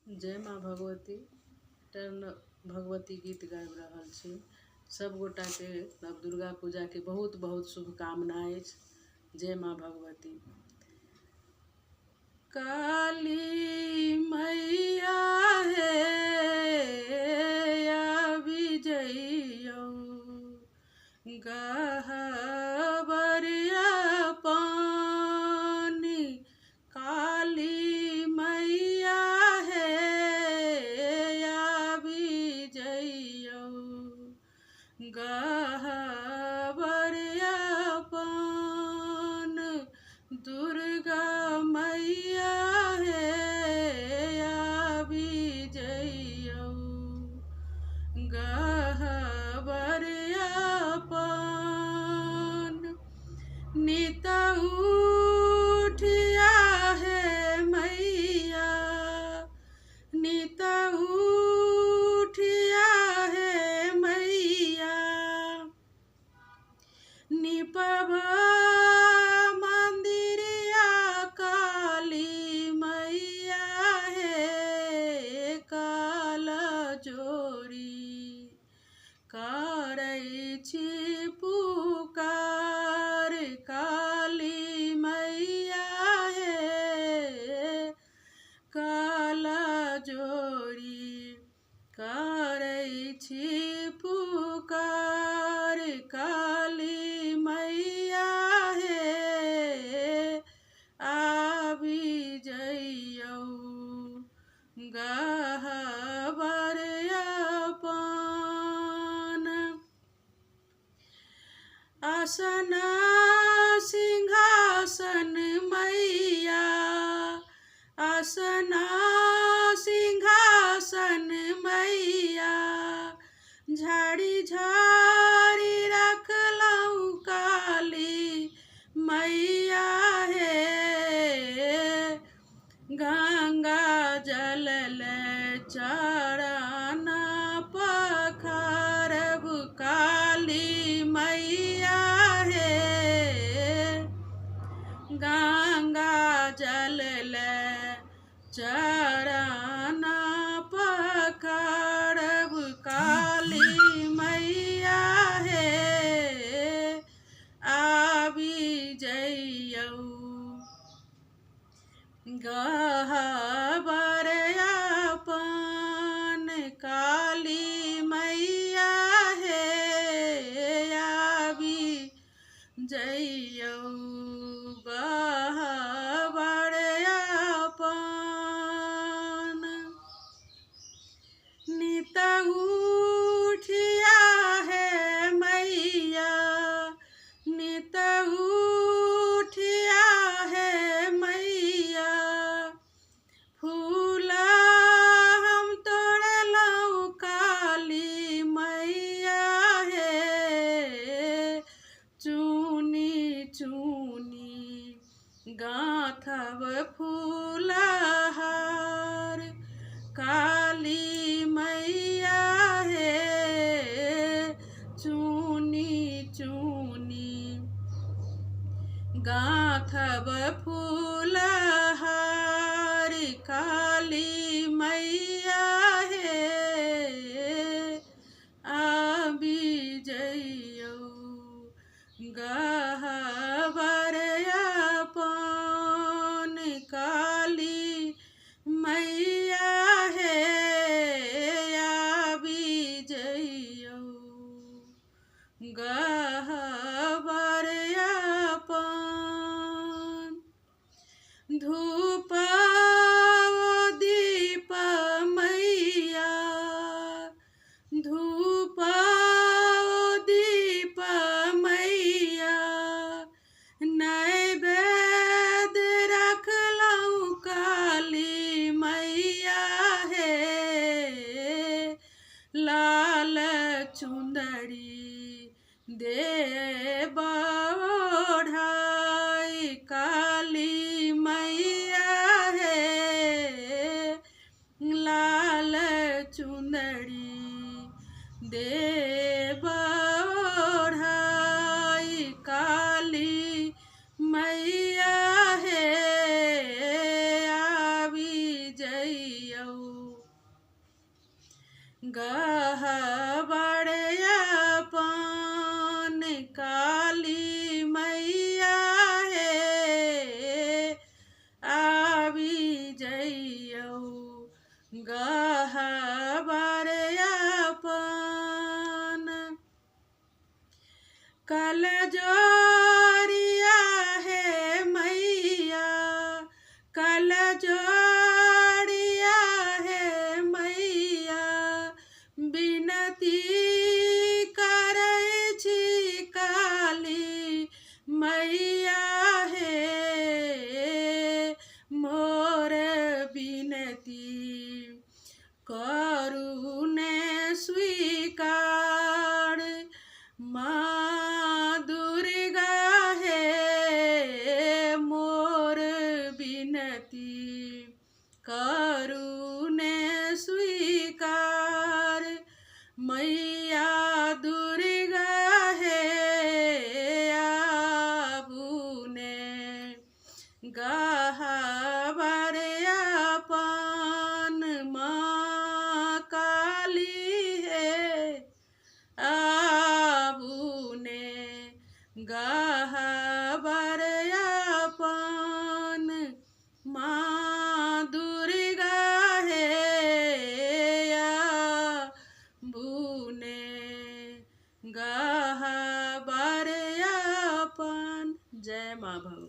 जय माँ भगवती। टर्न भगवती गीत गाबि रहल छी। सब गोटा के नव दुर्गा पूजा के बहुत बहुत शुभकामनाएं। जय माँ भगवती। काली मैया हे आबि जइयौ गहबरिया पानी। काली मैया हे आबि जइयौ गहबरिया पान। दुर्गा मैया हे आबि जइयौ गहबरिया पान। नित उठिया हे मैया, नित उठिया हे मैया। निपब मंदिरिया काली मैया हे काल जोड़ी। करै छी पुकार काली मैया हे काल जोड़ी। करै छी पुकार काली मैया हे आबि जइयौ गहबरिया पान। आसन सिंहासन मैया, आसन सिंहासन मैया। झाड़ी झाड़ी रखलहुँ काली मैया हे गंगा जल ले चरण पखारब काली मैया हे गंगा जल ले चरण पखारब काली मैया हे आबि जइयौ गहबरिया पान। काली मैया हे आबि जइयौ गहबरिया पान। नित उठिया हे मैया, नित उठिया हे मैया। फूल हम तोड़लहुँ काली मैया हे चुनी चुनी गाँथब फूलहार काली मैया हे चुनी चुनी गाँथब फूलहार काली मैया हे आबि जइयौ गहबरिया पान। काली मैया हे आबि जइयौ गहबरिया पान। धूप दीप मैया, धूप दीप मैया। नैवेद्य रखलहुँ काली मैया हे लाल चुंदरी देब ओढ़ाई काली मैया हे लाल चुंदरी देब ओढ़ाई काली मैया हे आबि जइयौ। गहबर अपन काली मैया हे आवी जइयौ गहबर अपन कल जोरिया है मैया कल जोड़िया है मैया बिनती करै छी काली मैया हे मोर बिनती करू ने स्वीकार माँ दुर्गा हे मोर बिनती करू ने स्वीकार मैया दुर्गा हे आबू ने गहबर अपन माँ काली हे आबू ने गहबर अपन माँ दुर्गा हे आबू ने गहबर अपन। जय माँ भगवती।